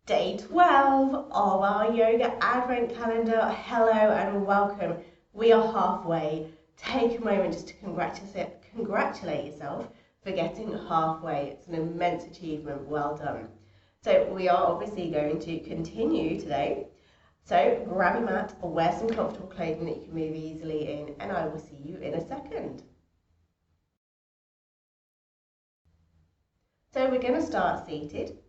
Day 12 of our yoga advent calendar. Hello and welcome. We are halfway. Take a moment just to congratulate yourself for getting halfway. It's an immense achievement. Well done. So we are obviously going to continue today. So grab your mat or wear some comfortable clothing that you can move easily in, and I will see you in a second. So we're going to start seated.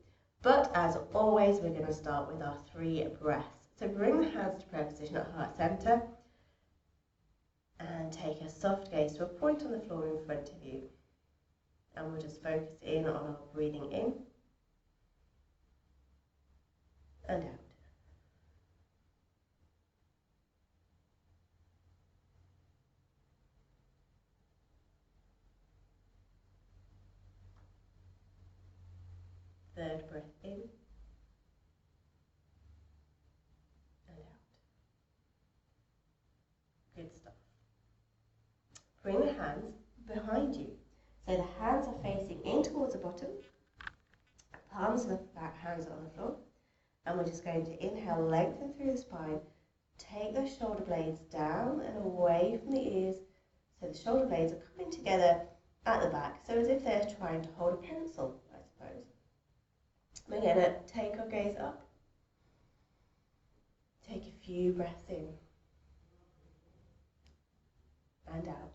But as always, we're going to start with our 3 breaths. So bring the hands to prayer position at heart center and take a soft gaze to a point on the floor in front of you. And we'll just focus in on our breathing in and out. Third breath in and out. Good stuff. Bring the hands behind you. So the hands are facing in towards the bottom, palms of the back, hands are on the floor. And we're just going to inhale, lengthen through the spine, take those shoulder blades down and away from the ears. So the shoulder blades are coming together at the back, so as if they're trying to hold a pencil, I suppose. We're going to take our gaze up. Take a few breaths in and out.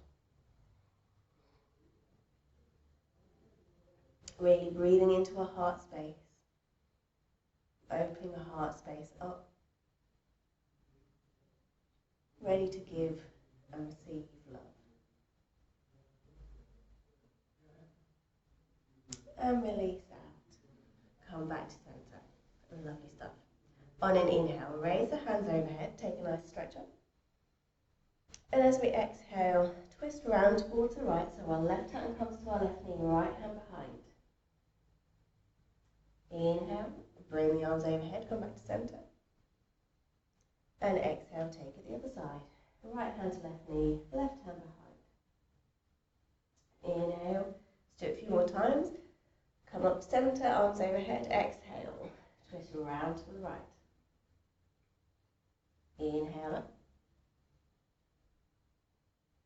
Really breathing into our heart space. Opening the heart space up. Ready to give and receive love. And release out. Come back to center. Lovely stuff. On an inhale, raise the hands overhead, take a nice stretch up. And as we exhale, twist around towards the right, so our left hand comes to our left knee, right hand behind. Inhale, bring the arms overhead, come back to center. And exhale, take it the other side. Right hand to left knee, left hand behind. Inhale, let's do it a few more times. Come up to center, arms overhead, exhale. Twist around to the right. Inhale up.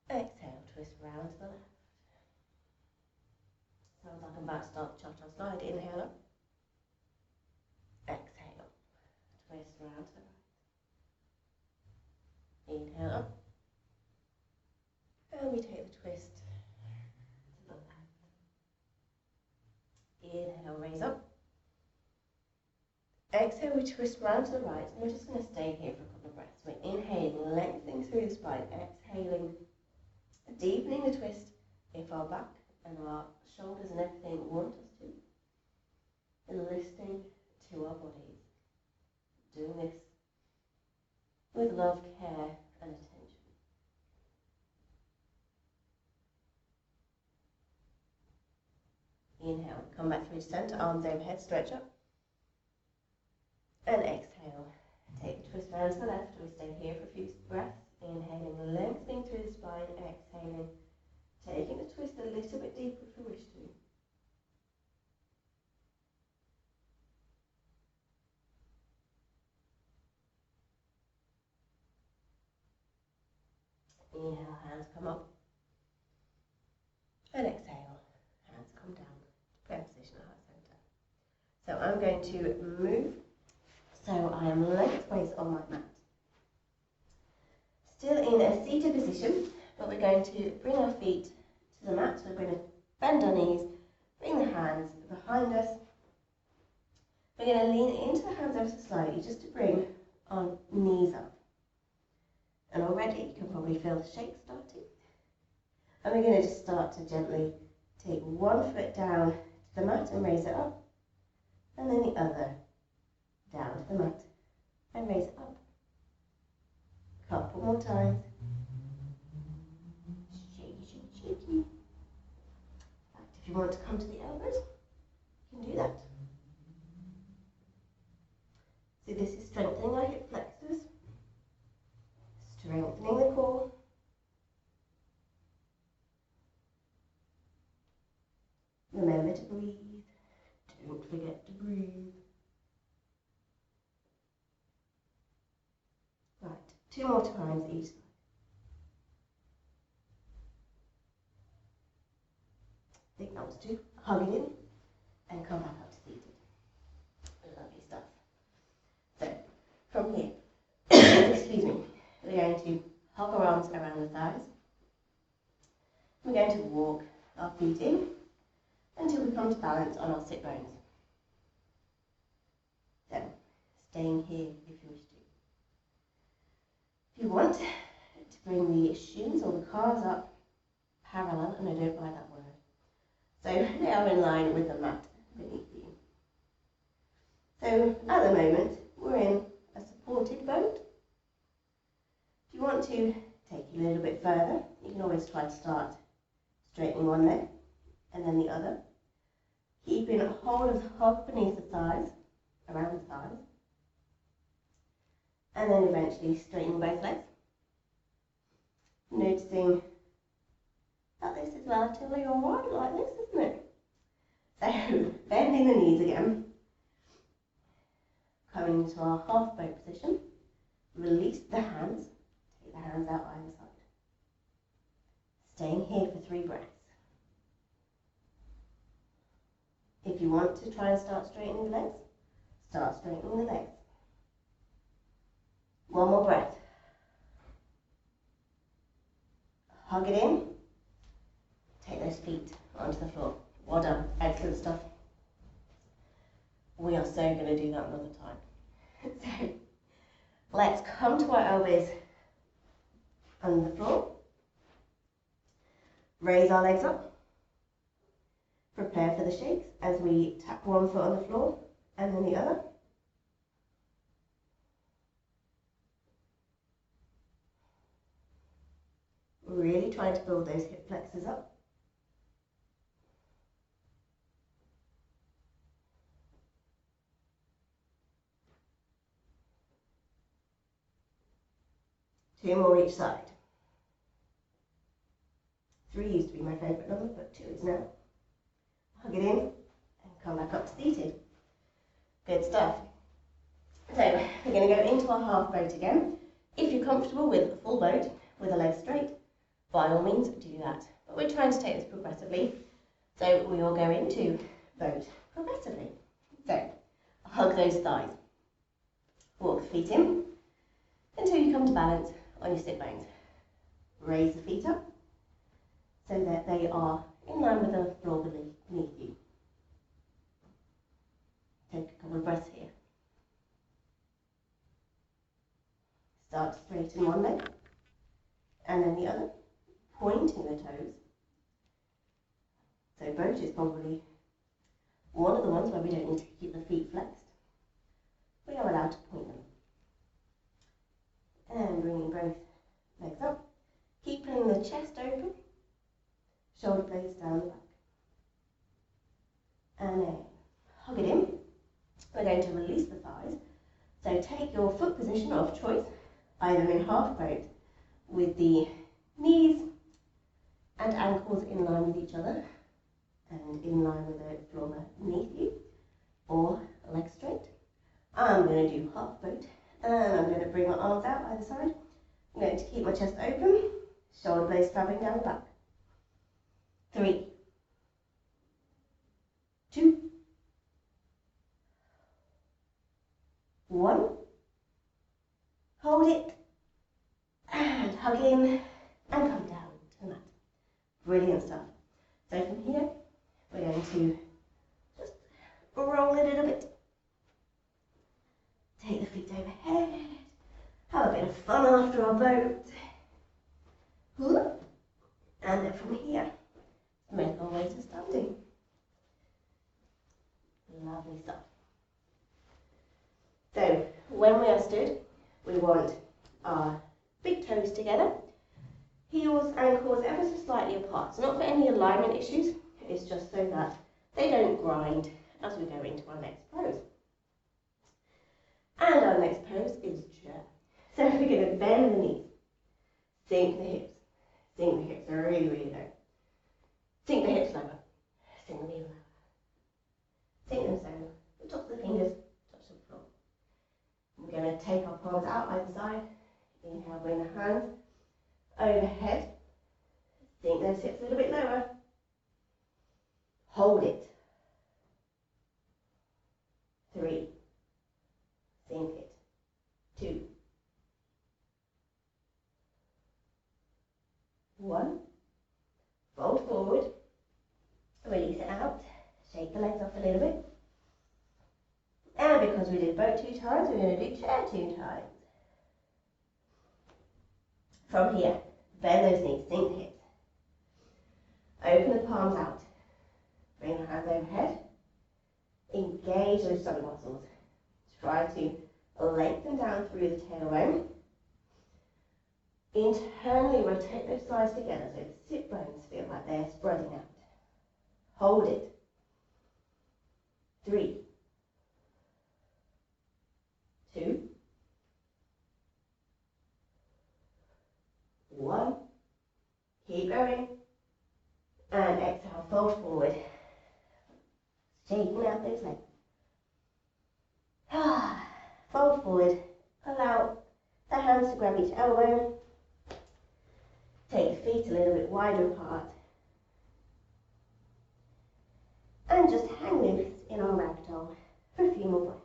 Exhale, twist round to the left. Sounds like I'm about to start the cha-cha slide. Inhale up. Exhale, twist round to the right. Inhale up. And we take the twist to the left. Inhale, raise up. Exhale, we twist round to the right, and we're just going to stay here for a couple of breaths. We're inhaling, lengthening through the spine, exhaling, deepening the twist if our back and our shoulders and everything want us to, and listening to our bodies. Doing this with love, care, and attention. Inhale, come back through center, arms overhead, stretch up. And exhale, take the twist round to the left. We stay here for a few breaths. Inhaling, lengthening through the spine, exhaling, taking the twist a little bit deeper if you wish to. Inhale, hands come up. And exhale, hands come down to prayer position at heart center. So I'm going to move. So I am lengthways on my mat. Still in a seated position, but we're going to bring our feet to the mat. So we're going to bend our knees, bring the hands behind us. We're going to lean into the hands ever so slightly just to bring our knees up. And already you can probably feel the shake starting. And we're going to just start to gently take one foot down to the mat and raise it up. And then the other down to the mat and raise it up. Couple more times. Shaky, shaky, shaky. In fact, if you want to come to the elbows, you can do that. So this is strengthening our hip flexors, strengthening the core. Remember to breathe. Don't forget to breathe. 2 more times each side. I think that was 2. Hug it in and come back up to seated. Lovely stuff. So, from here, excuse me, we're going to hug our arms around the thighs. We're going to walk our feet in until we come to balance on our sit bones. So, staying here if you wish to. If you want to bring the shins or the calves up parallel, and I don't like that word, so they are in line with the mat beneath you. So at the moment we're in a supported boat. If you want to take it a little bit further, you can always try to start straightening one leg and then the other, keeping hold of the hug beneath the thighs, around the thighs, and then eventually straightening both legs. Noticing that this is relatively alright like this, isn't it? So, bending the knees again, coming into our half boat position, release the hands, take the hands out either side. Staying here for 3 breaths. If you want to try and start straightening the legs, start straightening the legs. 1 more breath. Hug it in. Take those feet onto the floor. Well done. Excellent stuff. We are so going to do that another time. So, let's come to our elbows on the floor. Raise our legs up. Prepare for the shakes as we tap one foot on the floor and then the other. Really trying to build those hip flexors up. Two more each side. 3 used to be my favourite number, but 2 is now. Hug it in and come back up to seated. Good stuff. So we're going to go into our half boat again. If you're comfortable with a full boat with the legs straight, by all means do that. But we're trying to take this progressively, so we will go into boat progressively. So hug those thighs. Walk the feet in until you come to balance on your sit bones. Raise the feet up so that they are in line with the floor beneath you. Take a couple of breaths here. Start to straighten one leg and then the other, pointing the toes. So boat is probably one of the ones where we don't need to keep the feet flexed. We are allowed to point them. And bringing both legs up, keeping the chest open, shoulder blades down the back. And then hug it in. We're going to release the thighs. So take your foot position of choice, either in half boat with the knees and ankles in line with each other and in line with the floor beneath you, or legs straight. I'm going to do half boat. And I'm going to bring my arms out either side. I'm going to keep my chest open, shoulder blades travelling down the back. 3, 2, 1. Hold it and hug in and come down to the mat. Brilliant stuff. So from here, we're going to just roll a little bit. Take the feet overhead, have a bit of fun after our boat. And then from here, make our way to standing. Lovely stuff. So, when we are stood, we want our big toes together, heels, ankles ever so slightly apart. It's not for any alignment issues, it's just so that they don't grind as we go into our next pose. And our next pose is chair. So we're going to bend the knees, sink the hips really, really low. Sink the hips lower, sink the knees lower. Sink them so the tops of the fingers touch the floor. We're going to take our palms out either side, Inhale, bring the hands overhead. Sink those hips a little bit lower. Hold it. 3. Sink it. 2. 1. Fold forward. Release it out. Shake the legs off a little bit. And because we did boat 2 times, we're going to do chair 2 times. From here, bend those knees, sink the hips. Open the palms out. Bring the hands overhead. Engage those stomach muscles. Try to lengthen down through the tailbone. Internally rotate those sides together so the sit bones feel like they're spreading out. Hold it. 3. 2. 1. Keep going. And exhale, fold forward. Shaking out those legs. Fold forward. Allow the hands to grab each elbow. Take the feet a little bit wider apart. And just hang loose in our ragdoll for a few more breaths.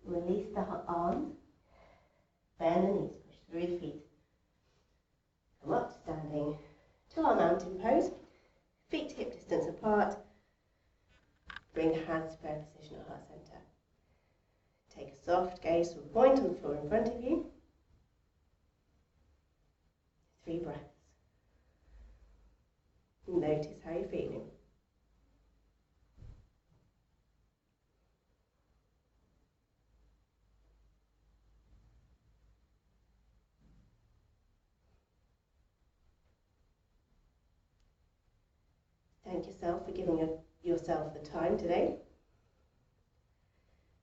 Release the arms, bend the knees, push through the feet. Come up to standing to our mountain pose, feet hip distance apart. Bring the hands to prayer position at heart center. Take a soft gaze to a point on the floor in front of you. 3 breaths. Notice how you're feeling. Thank yourself for giving yourself the time today.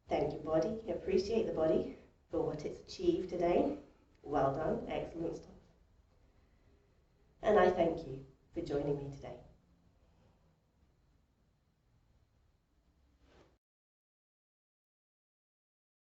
Thank your body. Appreciate the body for what it's achieved today. Well done. Excellent stuff. And I thank you for joining me today.